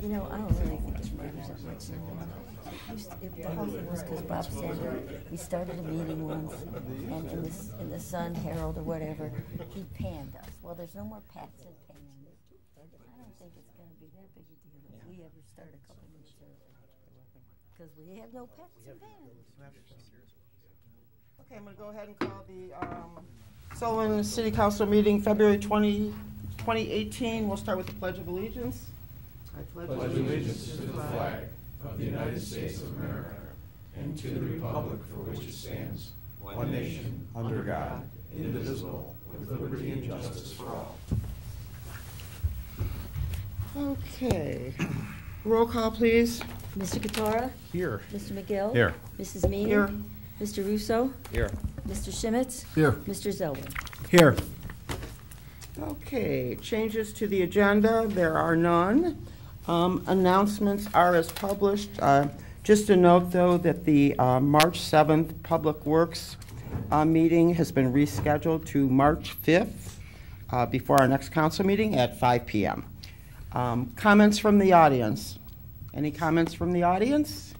You know, I don't really think it matters that much anymore. The whole thing was because Bob Sander, we started a meeting once, and in the Sun Herald or whatever, he panned us. Well, there's no more pats and pans. I don't think it's going to be that big a deal if we ever start a couple minutes early, because we have no pats and pans. Okay, I'm going to go ahead and call the Sullivan City Council meeting, February 20, 2018. We'll start with the Pledge of Allegiance. I pledge allegiance to the flag of the United States of America and to the republic for which it stands, one nation, under God, indivisible, with liberty and justice for all. Okay. Roll call, please. Mr. Katora? Here. Mr. McGill? Here. Mrs. Meany? Here. Mr. Russo? Here. Mr. Shimitz? Here. Mr. Zelwin? Here. Okay, changes to the agenda. There are none. Announcements are as published. Just a note, though, that the March 7th Public Works meeting has been rescheduled to March 5th before our next council meeting at 5 p.m. Comments from the audience? Any comments from the audience?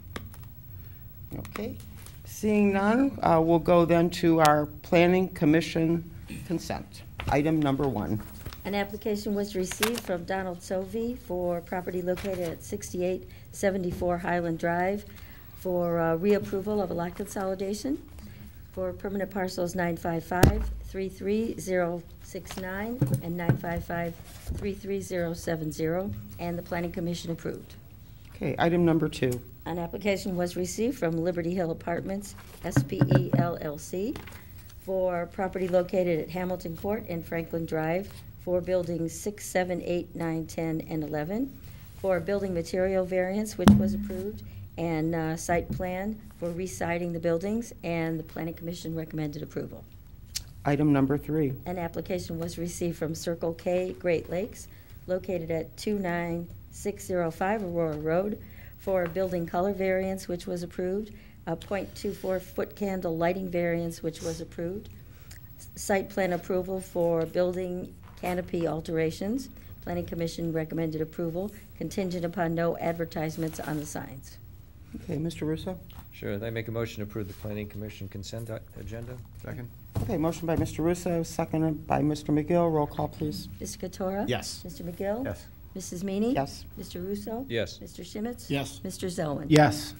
Okay. Seeing none, we'll go then to our Planning Commission consent. Item number 1. An application was received from Donald Sovey for property located at 6874 Highland Drive for reapproval of a lot consolidation for permanent parcels 955-33069 and 955-33070, and the Planning Commission approved. Okay, item number 2. An application was received from Liberty Hill Apartments, SPE LLC, for property located at Hamilton Court and Franklin Drive for buildings 6, 7, 8, 9, 10, and 11, for building material variance, which was approved, and site plan for re-siding the buildings, and the Planning Commission recommended approval. Item number 3. An application was received from Circle K Great Lakes, located at 29605 Aurora Road, for a building color variance, which was approved, a .24 foot candle lighting variance, which was approved, site plan approval for building canopy alterations. Planning Commission recommended approval, contingent upon no advertisements on the signs. Okay, Mr. Russo? Sure. I make a motion to approve the Planning Commission consent agenda. Second. Okay, motion by Mr. Russo, seconded by Mr. McGill. Roll call, please. Mr. Katora? Yes. Mr. McGill? Yes. Mrs. Meany? Yes. Mr. Russo? Yes. Mr. Shimitz? Yes. Mr. Zelwin? Yes.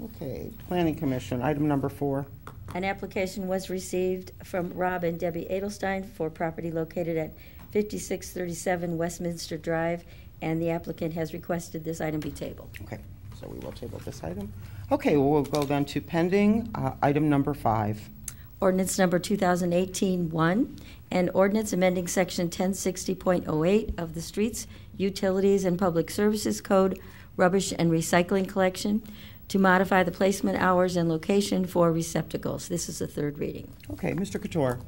Okay, Planning Commission, item number 4. An application was received from Rob and Debbie Edelstein for property located at 5637 Westminster Drive, and the applicant has requested this item be tabled. Okay, so we will table this item. Okay, well, we'll go then to pending item number 5. Ordinance number 2018-1, and ordinance amending section 1060.08 of the Streets, Utilities, and Public Services Code, rubbish and recycling collection, to modify the placement hours and location for receptacles. This is the 3rd reading. Okay, Mr. Couture.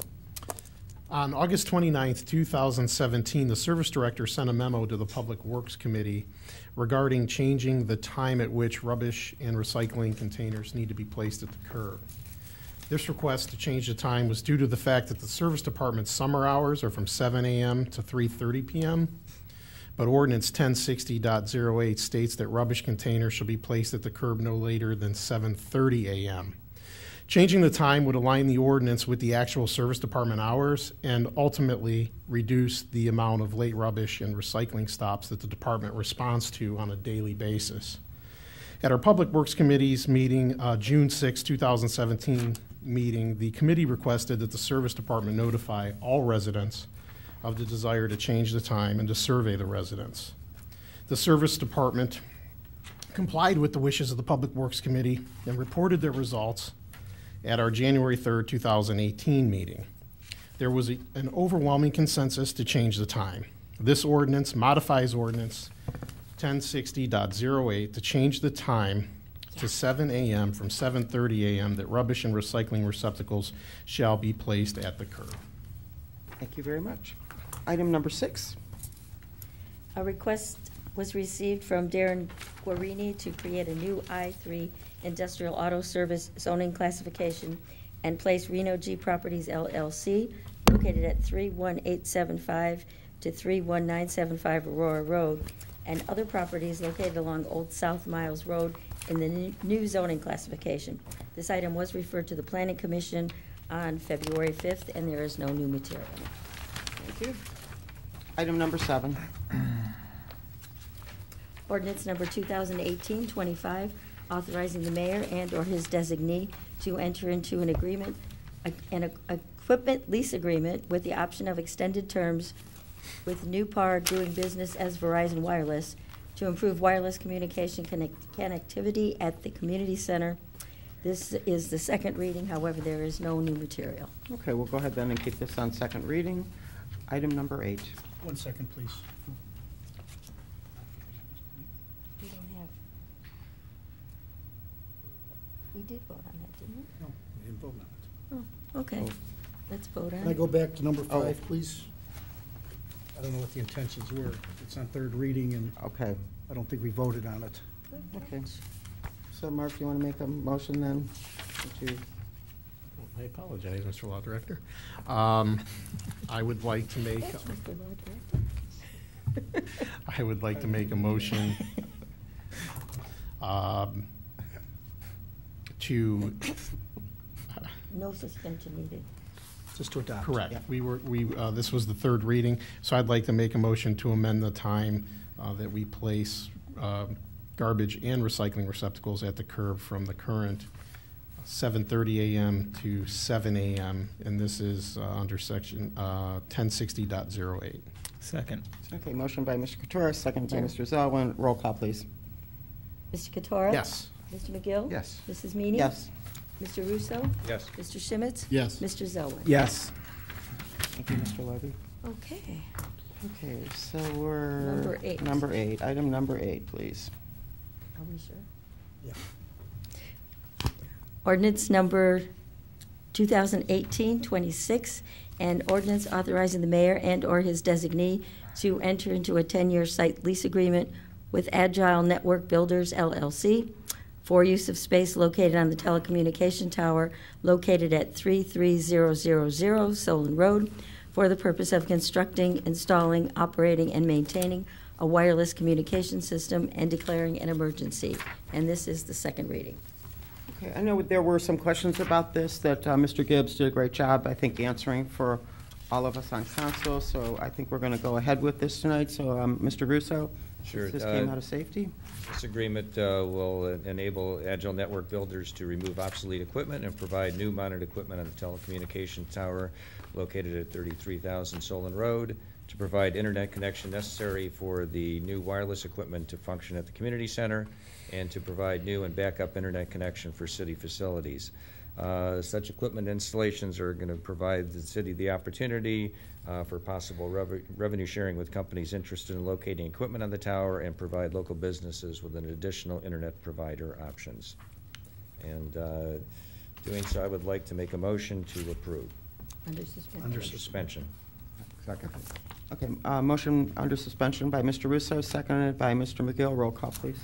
On August 29th, 2017, the Service Director sent a memo to the Public Works Committee regarding changing the time at which rubbish and recycling containers need to be placed at the curb. This request to change the time was due to the fact that the Service Department's summer hours are from 7 a.m. to 3:30 p.m., but Ordinance 1060.08 states that rubbish containers shall be placed at the curb no later than 7:30 a.m. Changing the time would align the ordinance with the actual Service Department hours and ultimately reduce the amount of late rubbish and recycling stops that the department responds to on a daily basis. At our Public Works Committee's meeting, June 6, 2017 meeting, the committee requested that the Service Department notify all residents of the desire to change the time and to survey the residents. The Service Department complied with the wishes of the Public Works Committee and reported their results at our January 3rd, 2018 meeting. There was an overwhelming consensus to change the time. This ordinance modifies Ordinance 1060.08 to change the time to 7 a.m. from 7:30 a.m. that rubbish and recycling receptacles shall be placed at the curb. Thank you very much. Item number 6. A request was received from Darren Guarini to create a new I-3 Industrial Auto Service zoning classification and place Reno G Properties LLC, located at 31875 to 31975 Aurora Road, and other properties located along Old South Miles Road in the new zoning classification. This item was referred to the Planning Commission on February 5th, and there is no new material. Thank you. Item number 7. Ordinance number 2018-25, authorizing the mayor and/or his designee to enter into an agreement, an equipment lease agreement with the option of extended terms with New Par doing business as Verizon Wireless to improve wireless communication connectivity at the community center. This is the second reading, however, there is no new material. Okay, we'll go ahead then and keep this on second reading. Item number 8. 1 second, please. We don't have, we did vote on that, didn't we? No, we didn't vote on it. Oh, okay. Let's vote on Can I it. go back to number Oh. 5, please? I don't know what the intentions were. It's on third reading, and Okay. I don't think we voted on it. Okay. So, Mark, you want to make a motion then? To- I apologize, Mr. Law Director. I would like to make, That's Mr. Law Director. I would like to make a motion to, No suspension needed. Just to adopt. correct, Yeah. this was the third reading, so I'd like to make a motion to amend the time that we place garbage and recycling receptacles at the curb from the current 7:30 a.m. to 7 a.m., and this is under section 1060.08. Second. Okay, motion by Mr. Katura, second by Sure. Mr. Zelwin. Roll call, please. Mr. Katora? Yes. Mr. McGill? Yes. Mrs. Meany? Yes. Mr. Russo? Yes. Mr. Schmitz? Yes. Mr. Zelwin? Yes. Thank you, Mr. Levy. Okay. Okay, so we're... Number 8. Number 8. Item number 8, please. Are we sure? Yeah. Ordinance number 2018-26, and ordinance authorizing the mayor and/or his designee to enter into a 10-year site lease agreement with Agile Network Builders, LLC, for use of space located on the telecommunication tower located at 33000 Solon Road for the purpose of constructing, installing, operating, and maintaining a wireless communication system and declaring an emergency. And this is the second reading. Okay, I know there were some questions about this that Mr. Gibbs did a great job, I think, answering for all of us on council, so I think we're going to go ahead with this tonight. So, Mr. Russo? Sure. This came out of safety? This agreement will enable Agile Network Builders to remove obsolete equipment and provide new mounted equipment on the telecommunication tower located at 33,000 Solon Road to provide internet connection necessary for the new wireless equipment to function at the community center and to provide new and backup internet connection for city facilities. Such equipment installations are going to provide the city the opportunity for possible revenue sharing with companies interested in locating equipment on the tower and provide local businesses with an additional internet provider options. And doing so, I would like to make a motion to approve. Under suspension. Under Suspension. Second. Okay, motion under suspension by Mr. Russo, seconded by Mr. McGill. Roll call, please.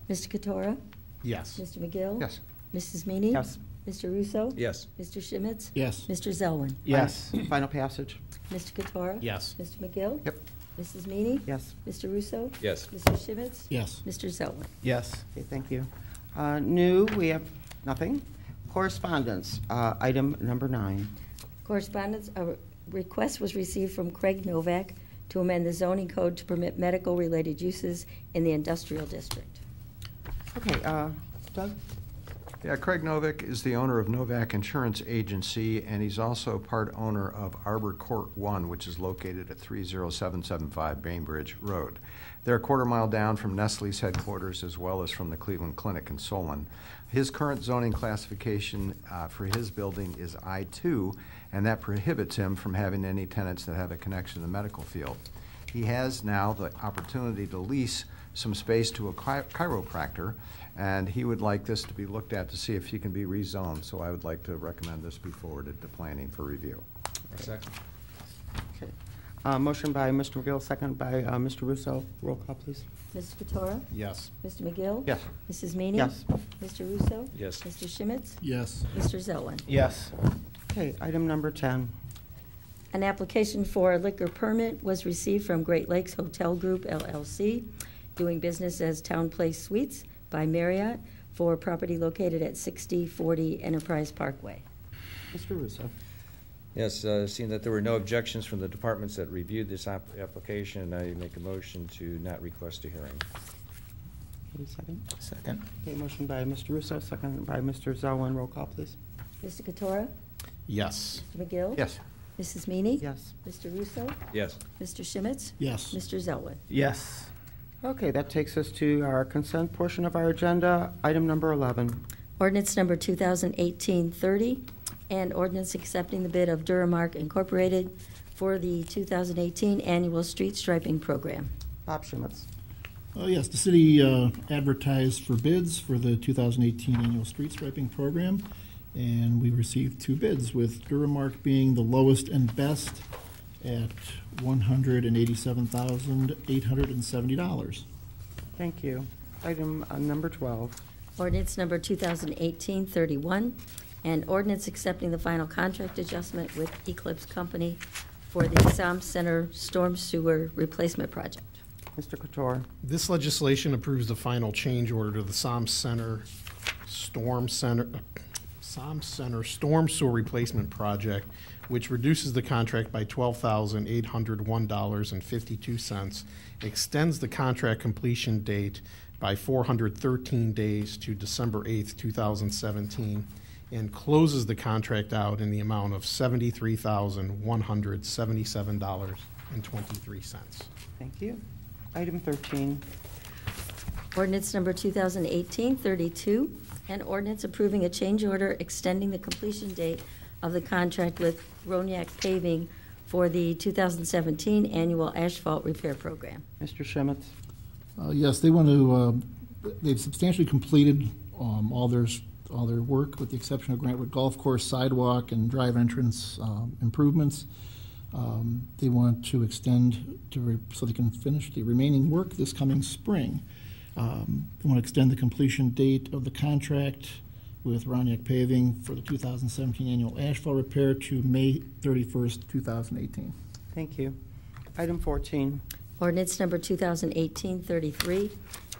Mr. Katora? Yes. Mr. McGill? Yes. Mrs. Meany? Yes. Mr. Russo? Yes. Mr. Schmitz? Yes. Mr. Zelwin? Yes. Final passage? Mr. Katora? Yes. Mr. McGill? Yep. Mrs. Meany? Yes. Mr. Russo? Yes. Mr. Schmitz? Yes. Mr. Zelwin? Yes. Okay, thank you. New, we have nothing. Correspondence, item number 9. Correspondence, a request was received from Craig Novak to amend the zoning code to permit medical-related uses in the industrial district. Okay, Doug? Yeah, Craig Novick is the owner of Novak Insurance Agency, and he's also part owner of Arbor Court 1, which is located at 30775 Bainbridge Road. They're a quarter-mile down from Nestle's headquarters as well as from the Cleveland Clinic in Solon. His current zoning classification for his building is I-2, and that prohibits him from having any tenants that have a connection to the medical field. He has now the opportunity to lease some space to a chiropractor, and he would like this to be looked at to see if he can be rezoned. So I would like to recommend this be forwarded to planning for review. Second. Okay. Motion by Mr. McGill, second by Mr. Russo. Roll call, please. Mr. Katora? Yes. Mr. McGill? Yes. Mrs. Meany? Yes. Mr. Russo? Yes. Mr. Schmitz? Yes. Mr. Zelwin? Yes. Okay, item number 10. An application for a liquor permit was received from Great Lakes Hotel Group LLC, doing business as Town Place Suites by Marriott for property located at 6040 Enterprise Parkway. Mr. Russo. Yes, seeing that there were no objections from the departments that reviewed this application, I make a motion to not request a hearing. Any second? Second. Okay, motion by Mr. Russo, second by Mr. Zelwin. Roll call, please. Mr. Katora? Yes. Mr. McGill? Yes. Mrs. Meany? Yes. Mr. Russo? Yes. Mr. Schmitz? Yes. Mr. Zelwin? Yes. Okay, that takes us to our consent portion of our agenda. Item number 11. Ordinance number 2018-30, and ordinance accepting the bid of Duramark Incorporated for the 2018 annual street striping program. Bob Schmitz. Yes, the city advertised for bids for the 2018 annual street striping program, and we received 2 bids, with Duramark being the lowest and best at $187,870. Thank you. Item number 12. Ordinance number 2018-31, and ordinance accepting the final contract adjustment with Eclipse Company for the Som Center Storm Sewer Replacement Project. Mr. Couture. This legislation approves the final change order to the Som Center Storm Sewer Replacement Project, which reduces the contract by $12,801.52, extends the contract completion date by 413 days to December 8th, 2017, and closes the contract out in the amount of $73,177.23. Thank you. Item 13. Ordinance number 2018-32, and ordinance approving a change order extending the completion date of the contract with Roniak Paving for the 2017 annual asphalt repair program. Mr. Schmitz. Yes, they want to, they've substantially completed all their work, with the exception of Grantwood Golf Course sidewalk and drive entrance improvements. They want to extend so they can finish the remaining work this coming spring. They want to extend the completion date of the contract with Roniak Paving for the 2017 annual asphalt repair to May 31st, 2018. Thank you. Item 14. Ordinance number 2018-33,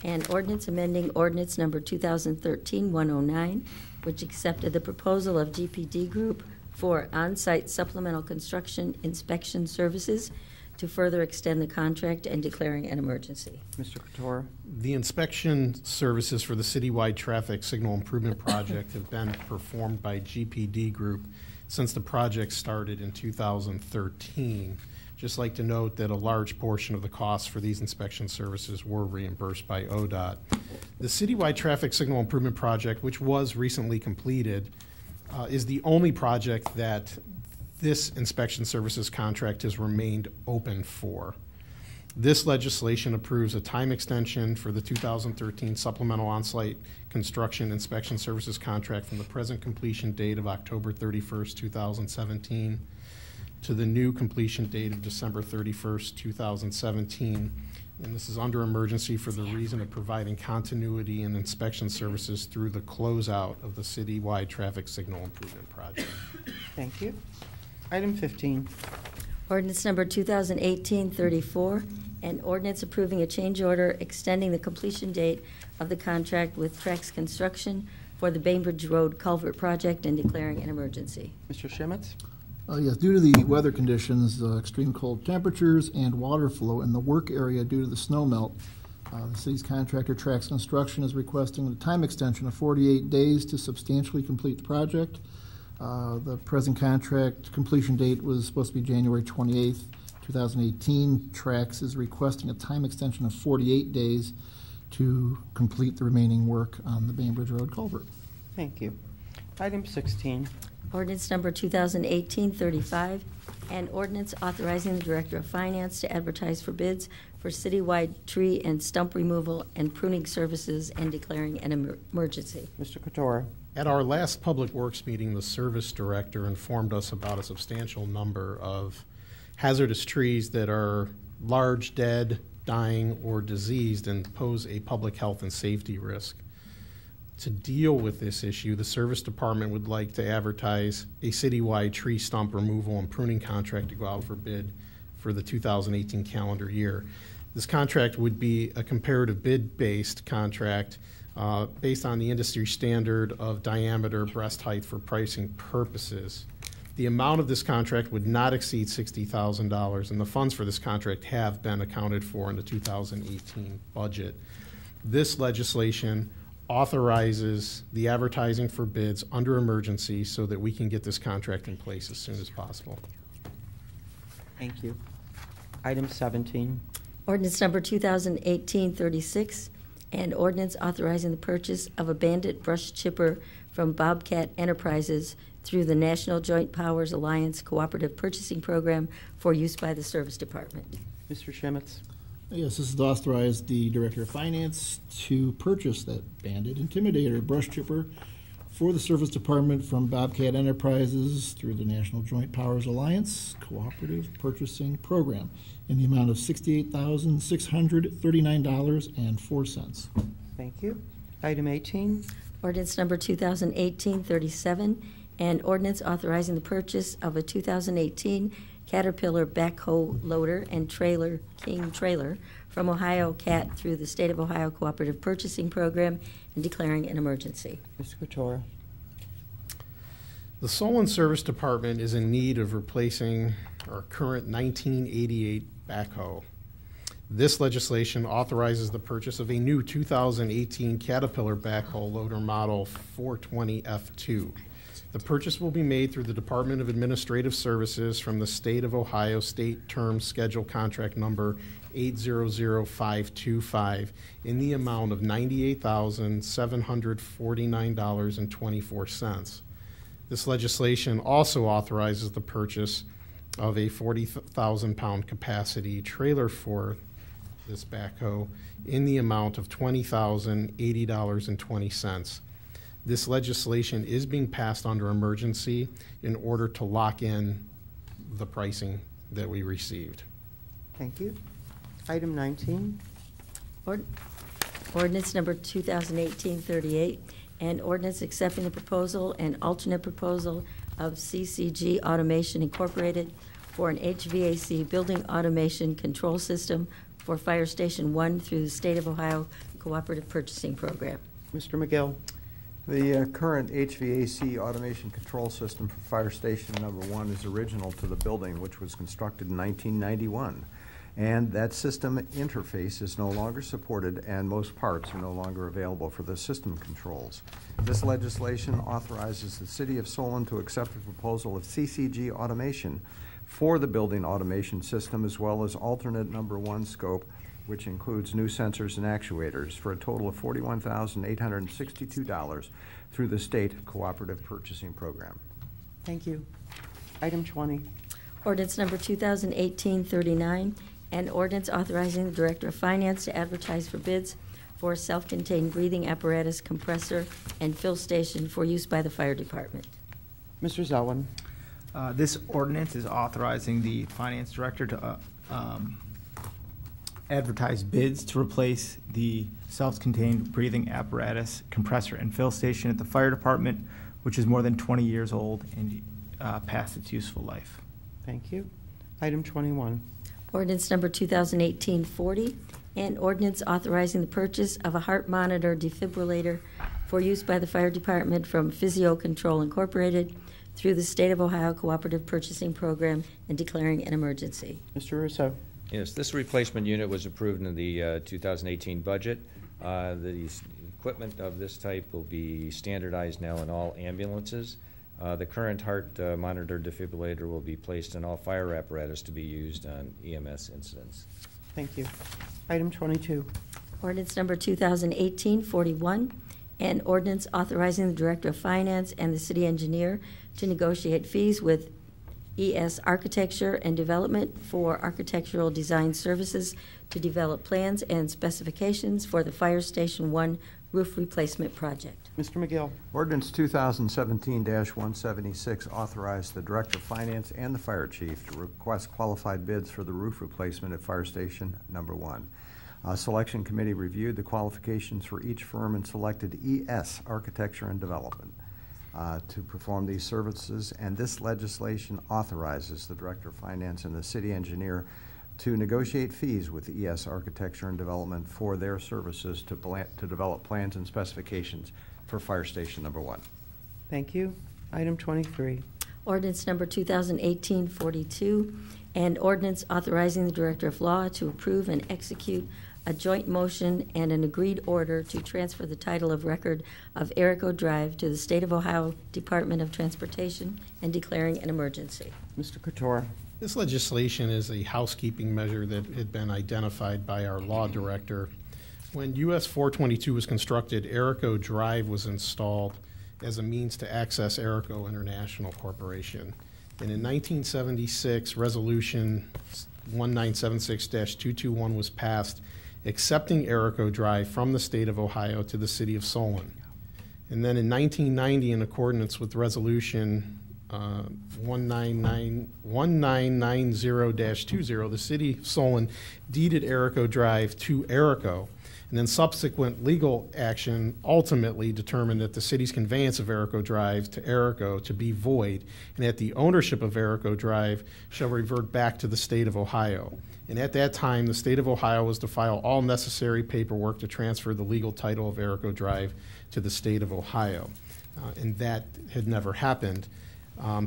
and ordinance amending ordinance number 2013-109, which accepted the proposal of GPD Group for on-site supplemental construction inspection services to further extend the contract and declaring an emergency. Mr. Couture. The inspection services for the citywide traffic signal improvement project have been performed by GPD Group since the project started in 2013. Just like to note that a large portion of the costs for these inspection services were reimbursed by ODOT. The citywide traffic signal improvement project, which was recently completed, is the only project that this inspection services contract has remained open for. This legislation approves a time extension for the 2013 supplemental on-site construction inspection services contract from the present completion date of October 31st, 2017 to the new completion date of December 31st, 2017. And this is under emergency for the reason of providing continuity in inspection services through the closeout of the citywide traffic signal improvement project. Thank you. Item 15. Ordinance number 2018-34, and ordinance approving a change order extending the completion date of the contract with Trex Construction for the Bainbridge Road Culvert Project and declaring an emergency. Mr. Schmitz. Yes, due to the weather conditions, extreme cold temperatures and water flow in the work area due to the snow melt, the city's contractor Trex Construction is requesting a time extension of 48 days to substantially complete the project. The present contract completion date was supposed to be January 28th, 2018. Trex is requesting a time extension of 48 days to complete the remaining work on the Bainbridge Road culvert. Thank you. Item 16. Ordinance number 2018-35, and ordinance authorizing the Director of Finance to advertise for bids for citywide tree and stump removal and pruning services and declaring an emergency. Mr. Couture. At our last Public Works meeting, the service director informed us about a substantial number of hazardous trees that are large, dead, dying, or diseased and pose a public health and safety risk. To deal with this issue, the service department would like to advertise a citywide tree stump removal and pruning contract to go out for bid for the 2018 calendar year. This contract would be a comparative bid-based contract based on the industry standard of diameter breast height for pricing purposes. The amount of this contract would not exceed $60,000, and the funds for this contract have been accounted for in the 2018 budget. This legislation authorizes the advertising for bids under emergency so that we can get this contract in place as soon as possible. Thank you. Item 17. Ordinance number 2018-36, and ordinance authorizing the purchase of a bandit brush chipper from Bobcat Enterprises through the National Joint Powers Alliance Cooperative Purchasing Program for use by the Service Department. Mr. Shemitz. Yes, this is to authorize the Director of Finance to purchase that Bandit Intimidator brush chipper for the Service Department from Bobcat Enterprises through the National Joint Powers Alliance Cooperative Purchasing Program in the amount of $68,639.04. Thank you. Item 18. Ordinance number 2018-37, and ordinance authorizing the purchase of a 2018 Caterpillar backhoe loader and trailer, King trailer, from Ohio CAT through the State of Ohio Cooperative Purchasing Program and declaring an emergency. Mr. Couture. The Solon Service Department is in need of replacing our current 1988 backhoe. This legislation authorizes the purchase of a new 2018 Caterpillar backhoe loader model 420F2. The purchase will be made through the Department of Administrative Services from the State of Ohio State Term Schedule Contract Number 800525 in the amount of $98,749.24. This legislation also authorizes the purchase of a 40,000-pound capacity trailer for this backhoe in the amount of $20,080.20. This legislation is being passed under emergency in order to lock in the pricing that we received. Thank you. Item 19. Ordinance number 2018-38, and ordinance accepting the proposal and alternate proposal of CCG Automation Incorporated for an HVAC building automation control system for Fire Station 1 through the State of Ohio Cooperative Purchasing Program. Mr. McGill. The current HVAC automation control system for Fire Station Number 1 is original to the building, which was constructed in 1991. And that system interface is no longer supported, and most parts are no longer available for the system controls. This legislation authorizes the City of Solon to accept the proposal of CCG Automation for the building automation system, as well as alternate number 1 scope, which includes new sensors and actuators, for a total of $41,862 through the State Cooperative Purchasing Program. Thank you. Item 20. Ordinance number 2018-39, and ordinance authorizing the Director of Finance to advertise for bids for a self-contained breathing apparatus, compressor, and fill station for use by the Fire Department. Mr. Zelwin. This ordinance is authorizing the Finance Director to advertise bids to replace the self-contained breathing apparatus, compressor, and fill station at the Fire Department, which is more than 20 years old and past its useful life. Thank you. Item 21. Ordinance number 2018-40, and ordinance authorizing the purchase of a heart monitor defibrillator for use by the Fire Department from Physio Control Incorporated through the State of Ohio Cooperative Purchasing Program and declaring an emergency. Mr. Russo. Yes, this replacement unit was approved in the 2018 budget. The equipment of this type will be standardized now in all ambulances. The current heart monitor defibrillator will be placed in all fire apparatus to be used on EMS incidents. Thank you. Item 22. Ordinance number 2018-41, and ordinance authorizing the Director of Finance and the City Engineer to negotiate fees with ES Architecture and Development for architectural design services to develop plans and specifications for the Fire Station 1 roof replacement project. Mr. McGill. Ordinance 2017-176 authorized the Director of Finance and the Fire Chief to request qualified bids for the roof replacement at Fire Station Number 1. Selection Committee reviewed the qualifications for each firm and selected ES Architecture and Development to perform these services, and this legislation authorizes the Director of Finance and the City Engineer to negotiate fees with ES Architecture and Development for their services to develop plans and specifications for Fire Station Number 1. Thank you. Item 23. Ordinance number 2018-42, and ordinance authorizing the Director of Law to approve and execute a joint motion and an agreed order to transfer the title of record of Erico Drive to the State of Ohio Department of Transportation and declaring an emergency. Mr. Couture. This legislation is a housekeeping measure that had been identified by our law director. When US 422 was constructed, Erico Drive was installed as a means to access Erico International Corporation. And in 1976, Resolution 1976-221 was passed, accepting Erico Drive from the state of Ohio to the city of Solon. And then in 1990, in accordance with Resolution 1990-20, the city of Solon deeded Erico Drive to Erico. And then subsequent legal action ultimately determined that the city's conveyance of Erico Drive to Erico to be void, and that the ownership of Erico Drive shall revert back to the state of Ohio. And at that time, the state of Ohio was to file all necessary paperwork to transfer the legal title of Erico Drive to the state of Ohio. And that had never happened.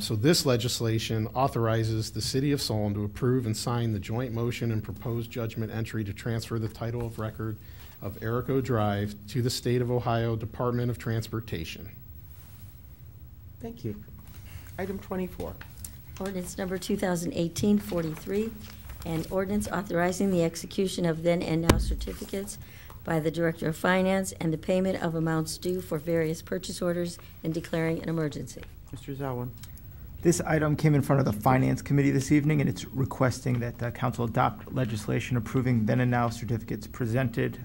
So this legislation authorizes the city of Solon to approve and sign the joint motion and proposed judgment entry to transfer the title of record of Erico Drive to the state of Ohio Department of Transportation. Thank you. Item 24. Ordinance number 2018-43, and ordinance authorizing the execution of then and now certificates by the Director of Finance and the payment of amounts due for various purchase orders and declaring an emergency. Mr. Zelwin. This item came in front of the Finance Committee this evening, and it's requesting that the council adopt legislation approving then and now certificates presented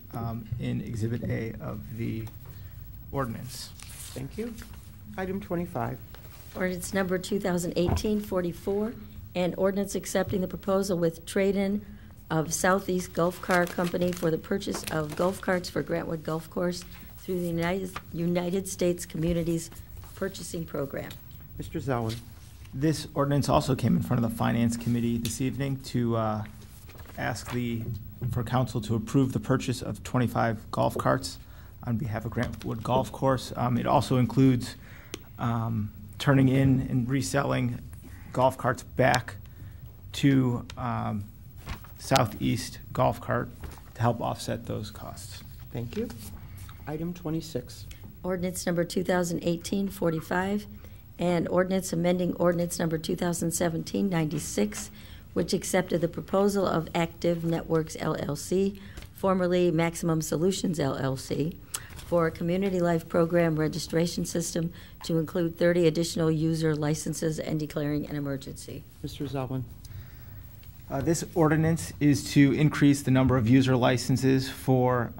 in Exhibit A of the ordinance. Thank you. Item 25. Ordinance number 2018-44, and ordinance accepting the proposal with trade-in of Southeast Golf Car Company for the purchase of golf carts for Grantwood Golf Course through the United States Communities Purchasing Program. Mr. Zelwin. This ordinance also came in front of the Finance Committee this evening to ask for council to approve the purchase of 25 golf carts on behalf of Grantwood Golf Course. It also includes turning in and reselling golf carts back to Southeast Golf Cart to help offset those costs. Thank you. Item 26. Ordinance number 2018-45, and ordinance amending ordinance number 2017-96, which accepted the proposal of Active Networks LLC, formerly Maximum Solutions LLC, for a community life program registration system to include 30 additional user licenses and declaring an emergency. Mr. Zelwin. This ordinance is to increase the number of user licenses for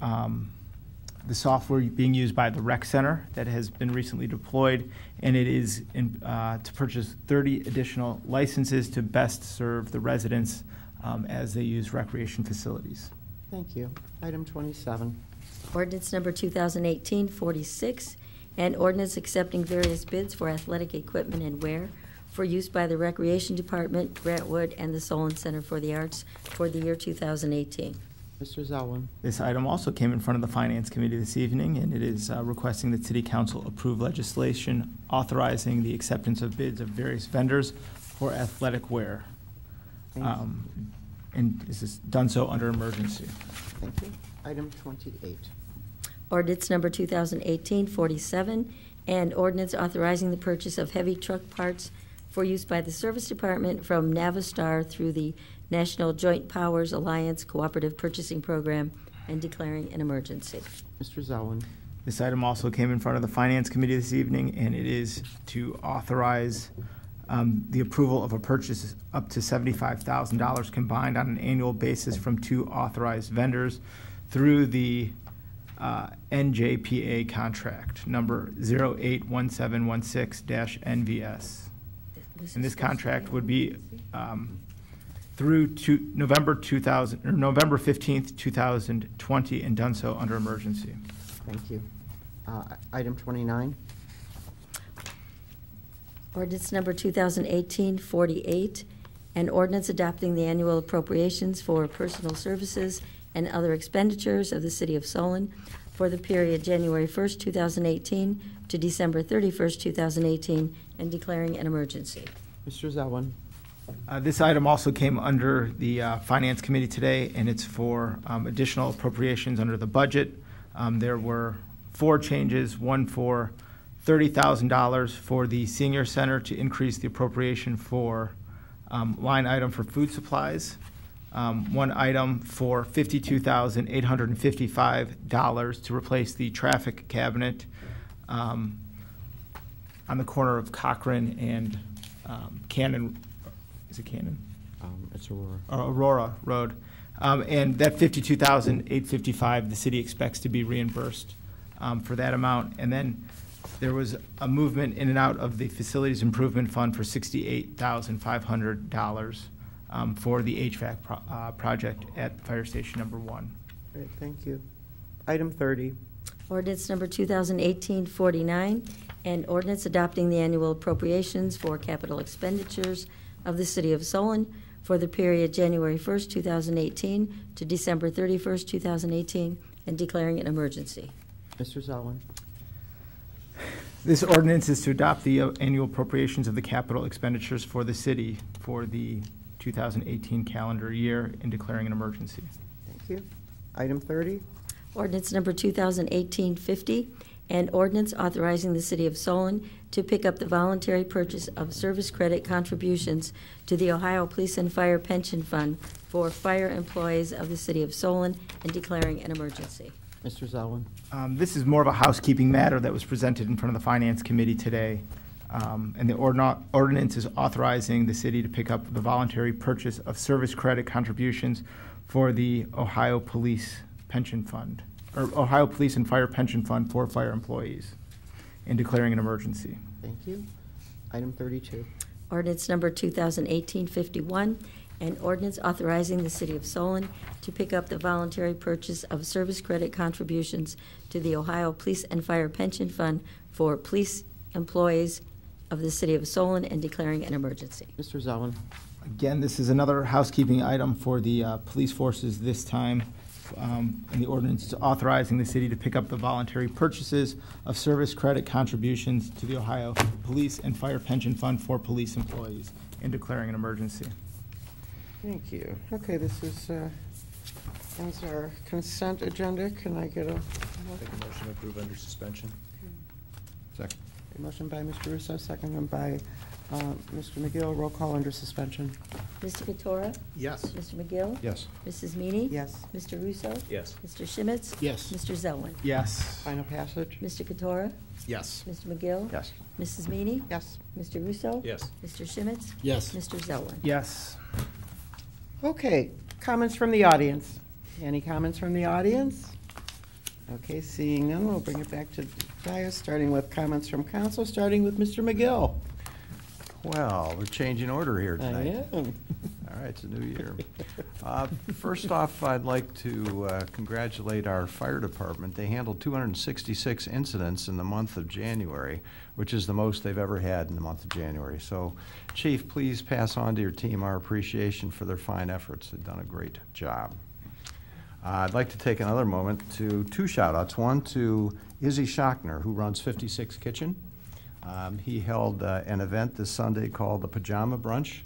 the software being used by the rec center that has been recently deployed, and it is to purchase 30 additional licenses to best serve the residents as they use recreation facilities. Thank you. Item 27. Ordinance number 2018-46, and ordinance accepting various bids for athletic equipment and wear for use by the Recreation Department, Grantwood, and the Solon Center for the Arts for the year 2018. Mr. Zelwin. This item also came in front of the Finance Committee this evening, and it is requesting that City Council approve legislation authorizing the acceptance of bids of various vendors for athletic wear. And this is done so under emergency. Thank you. Item 28. Ordinance number 2018-47, and ordinance authorizing the purchase of heavy truck parts for use by the Service Department from Navistar through the National Joint Powers Alliance Cooperative Purchasing Program and declaring an emergency. Mr. Zelwin. This item also came in front of the Finance Committee this evening, and it is to authorize the approval of a purchase up to $75,000 combined on an annual basis from two authorized vendors through the NJPA contract, number 081716-NVS. And this contract would be through to November 15th, 2020, and done so under emergency. Thank you. Item 29. Ordinance number 2018-48, an ordinance adopting the annual appropriations for personal services and other expenditures of the City of Solon for the period January 1st, 2018 to December 31st, 2018, and declaring an emergency. Mr. Zelwin. This item also came under the Finance Committee today, and it's for additional appropriations under the budget. There were 4 changes, one for $30,000 for the senior center to increase the appropriation for line item for food supplies, one item for $52,855 to replace the traffic cabinet on the corner of Cochrane and Cannon. Is it Cannon? It's Aurora. Aurora Road. And that $52,855, the city expects to be reimbursed for that amount. And then there was a movement in and out of the Facilities Improvement Fund for $68,500 for the HVAC project at Fire Station Number 1. Great, thank you. Item 30. Ordinance number 2018-49, and ordinance adopting the annual appropriations for capital expenditures of the City of Solon for the period January 1st, 2018 to December 31st, 2018, and declaring an emergency. Mr. Zelwin. This ordinance is to adopt the annual appropriations of the capital expenditures for the city for the 2018 calendar year and declaring an emergency. Thank you. Item 30. Ordinance number 2018-50, and ordinance authorizing the City of Solon to pick up the voluntary purchase of service credit contributions to the Ohio Police and Fire Pension Fund for fire employees of the City of Solon and declaring an emergency. Mr. Zelwin. This is more of a housekeeping matter that was presented in front of the Finance Committee today. And the ordinance is authorizing the city to pick up the voluntary purchase of service credit contributions for the Ohio Police Pension Fund, or Ohio Police and Fire Pension Fund for fire employees, and declaring an emergency. Thank you. Item 32. Ordinance number 2018-51, an ordinance authorizing the City of Solon to pick up the voluntary purchase of service credit contributions to the Ohio Police and Fire Pension Fund for police employees of the City of Solon and declaring an emergency. Mr. Zelwin. Again, this is another housekeeping item for the police forces this time. And the ordinance is authorizing the city to pick up the voluntary purchases of service credit contributions to the Ohio Police and Fire Pension Fund for police employees and declaring an emergency. Thank you. Okay, this is ends our consent agenda. Can I get a Make a motion to approve under suspension. Second. motion by Mr. Russo, seconded by Mr. McGill? Roll call under suspension. Mr. Katora? Yes. Mr. McGill? Yes. Mrs. Meany? Yes. Mr. Russo? Yes. Mr. Schmitz? Yes. Mr. Zelwin? Yes. Final passage. Mr. Katora? Yes. Mr. McGill? Yes. Mrs. Meany? Yes. Mr. Russo? Yes. Mr. Schmitz? Yes. Mr. Zelwin? Yes. Okay, comments from the audience. Any comments from the audience? Okay, seeing none, we'll bring it back to Dias, starting with comments from council, starting with Mr. McGill. Well, we're changing order here I tonight. am. All right, it's a new year. First off, I'd like to congratulate our fire department. They handled 266 incidents in the month of January, which is the most they've ever had in the month of January. So, Chief, please pass on to your team our appreciation for their fine efforts. They've done a great job. I'd like to take another moment to 2 shout-outs. One to Izzy Schochner, who runs 56 Kitchen. He held an event this Sunday called the Pajama Brunch.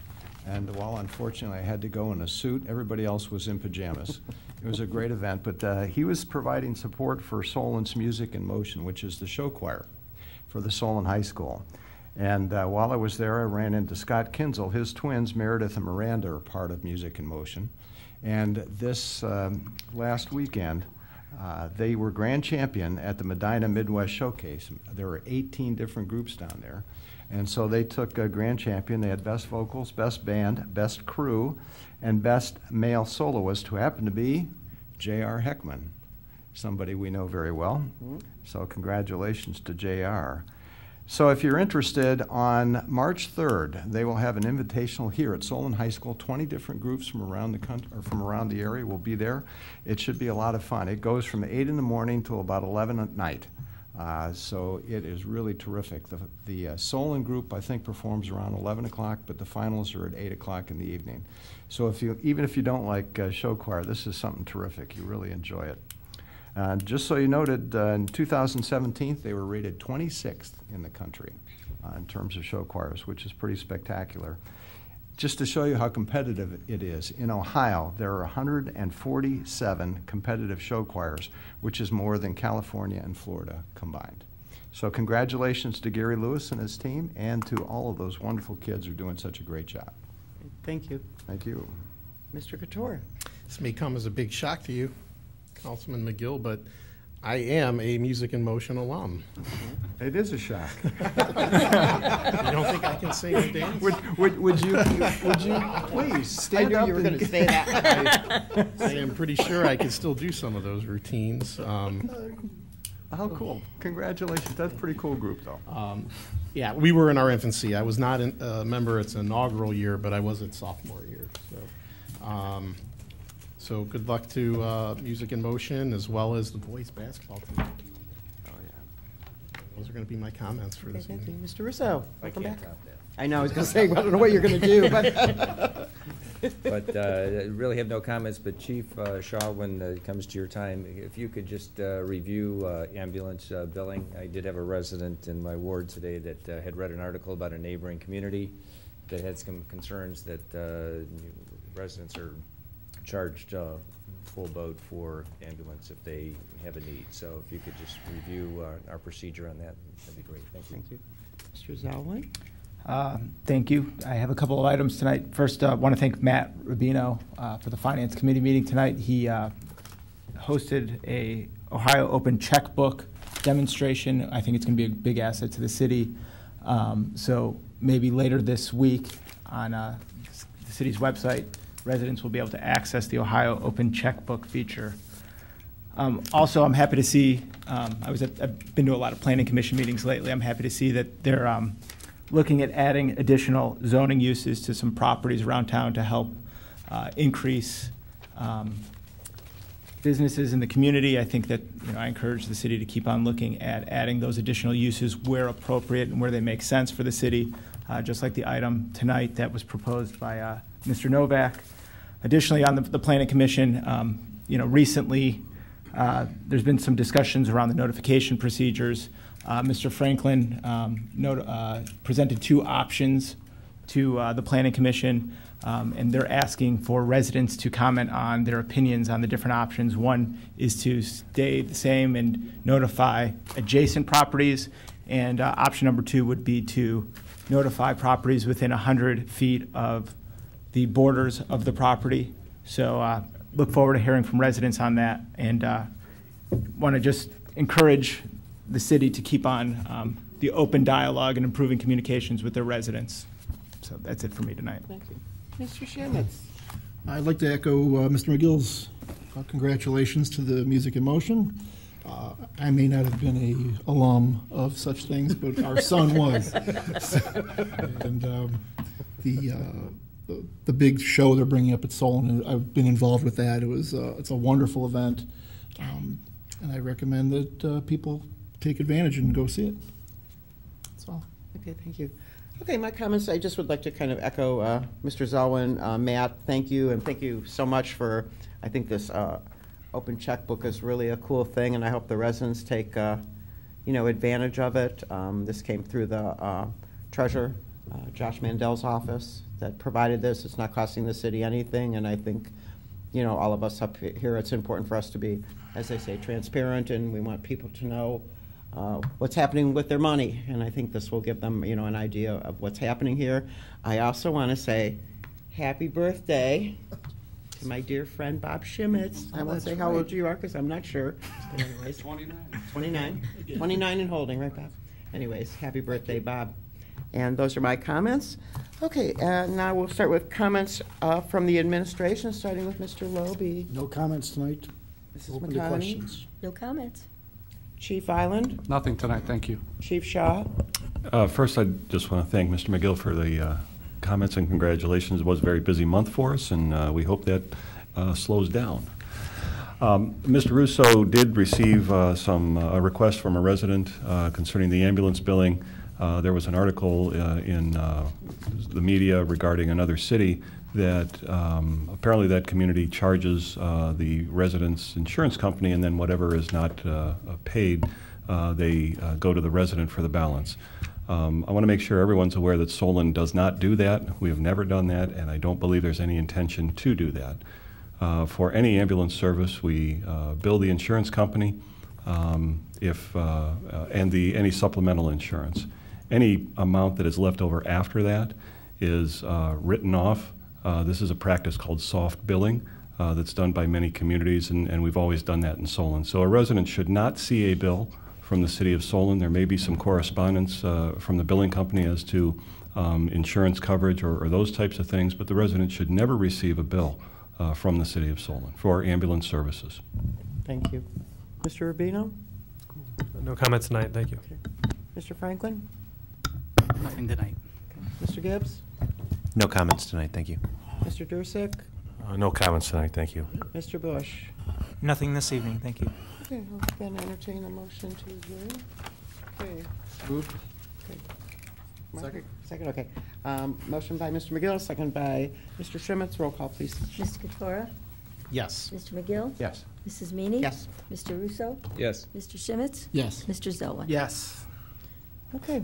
And while unfortunately I had to go in a suit, everybody else was in pajamas. It was a great event, but he was providing support for Solon's Music in Motion, which is the show choir for the Solon High School. And while I was there, I ran into Scott Kinzel. His twins, Meredith and Miranda, are part of Music in Motion. And this last weekend, they were grand champion at the Medina Midwest Showcase. There were 18 different groups down there. And so they took a grand champion. They had best vocals, best band, best crew, and best male soloist, who happened to be J.R. Heckman, somebody we know very well. So congratulations to J.R. So if you're interested, on March 3rd, they will have an invitational here at Solon High School. 20 different groups from around the country, or from around the area will be there. It should be a lot of fun. It goes from 8 in the morning till about 11 at night. So it is really terrific. The Solon group, I think, performs around 11 o'clock, but the finals are at 8 o'clock in the evening. So even if you don't like show choir, this is something terrific. You really enjoy it. Just so you noted, in 2017, they were rated 26th in the country in terms of show choirs, which is pretty spectacular. Just to show you how competitive it is, in Ohio, there are 147 competitive show choirs, which is more than California and Florida combined. So congratulations to Gary Lewis and his team, and to all of those wonderful kids who are doing such a great job. Thank you. Thank you. Mr. Couture. This may come as a big shock to you, Councilman McGill, but I am a Music in Motion alum. It is a shock. You don't think I can sing and dance? Would you please stand I knew up you were and going to say that. I am pretty sure I can still do some of those routines. How cool. Congratulations. That's a pretty cool group, though. Yeah, we were in our infancy. I was not a member its inaugural year, but I was its sophomore year. So good luck to Music in Motion, as well as the boys basketball team. Oh, yeah. Those are going to be my comments for this Thank you. evening. Mr. Russo, I welcome can't back. top that. I know, I was going to say, I don't know what you're going to do, but. But I really have no comments, but Chief Shaw, when it comes to your time, if you could just review ambulance billing. I did have a resident in my ward today that had read an article about a neighboring community that had some concerns that residents are charged full boat for ambulance if they have a need. So if you could just review our procedure on that, that'd be great. Thank you. Thank you. Mr. Zalwin? Thank you. I have a couple of items tonight. First, I want to thank Matt Rubino for the Finance Committee meeting tonight. He hosted a Ohio Open Checkbook demonstration. I think it's going to be a big asset to the city. So maybe later this week on the city's website, residents will be able to access the Ohio Open Checkbook feature. Also, I'm happy to see, I've been to a lot of planning commission meetings lately. I'm happy to see that they're looking at adding additional zoning uses to some properties around town to help increase businesses in the community. I think that, I encourage the city to keep on looking at adding those additional uses where appropriate and where they make sense for the city, just like the item tonight that was proposed by Mr. Novak. Additionally, on the Planning Commission, recently there's been some discussions around the notification procedures. Mr. Franklin presented two options to the Planning Commission, and they're asking for residents to comment on their opinions on the different options. One is to stay the same and notify adjacent properties, and option number two would be to notify properties within 100 feet of the borders of the property. So look forward to hearing from residents on that, and want to just encourage the city to keep on the open dialogue and improving communications with their residents. So that's it for me tonight. Thank you. Mr. Shemitz? I'd like to echo Mr. McGill's congratulations to the Music in Motion. I may not have been a alum of such things, but our son was. And the big show they're bringing up at Solon, I've been involved with that. It's a wonderful event, and I recommend that people take advantage and go see it. That's all. Okay, thank you. Okay, my comments, I just would like to kind of echo Mr. Zalwin. Matt, thank you, and thank you so much for, I think this open checkbook is really a cool thing, and I hope the residents take, advantage of it. This came through the treasurer, Josh Mandel's office, that provided this. It's not costing the city anything, and I think, all of us up here, it's important for us to be, as they say, transparent, and we want people to know what's happening with their money, and I think this will give them, an idea of what's happening here. I also want to say happy birthday to my dear friend Bob Shemitz. I won't say how old you are because I'm not sure. But anyways, 29 and holding, right, Bob? Anyways, happy birthday, Bob. And those are my comments. Okay, now we'll start with comments from the administration, starting with Mr. Lobe. No comments tonight. Mrs. Open to McConney? questions. No comments. Chief Island, Nothing tonight, thank you. Chief Shaw, First, I just want to thank Mr. McGill for the comments and congratulations. It was a very busy month for us, and we hope that slows down. Mr. Russo did receive a request from a resident concerning the ambulance billing. There was an article in the media regarding another city that apparently that community charges the resident's insurance company, and then whatever is not paid, they go to the resident for the balance. I want to make sure everyone's aware that Solon does not do that. We have never done that, and I don't believe there's any intention to do that. For any ambulance service, we bill the insurance company and any supplemental insurance. Any amount that is left over after that is written off. This is a practice called soft billing that's done by many communities, and we've always done that in Solon. So a resident should not see a bill from the city of Solon. There may be some correspondence from the billing company as to insurance coverage or those types of things, but the resident should never receive a bill from the city of Solon for ambulance services. Thank you. Mr. Rubino? No comments tonight, thank you. Okay. Mr. Franklin? Nothing tonight. Okay. Mr. Gibbs? No comments tonight, thank you. Mr. Dursick? No comments tonight, thank you. Mr. Bush? Nothing this evening, thank you. Okay, we'll then entertain a motion to adjourn. Okay. Moved. Okay. Second. Second, okay. Motion by Mr. McGill, second by Mr. Schmitz. Roll call, please. Mr. Katora? Yes. Mr. McGill? Yes. Mrs. Meany? Yes. Mr. Russo? Yes. Mr. Schmitz? Yes. Mr. Zelwin? Yes. Okay.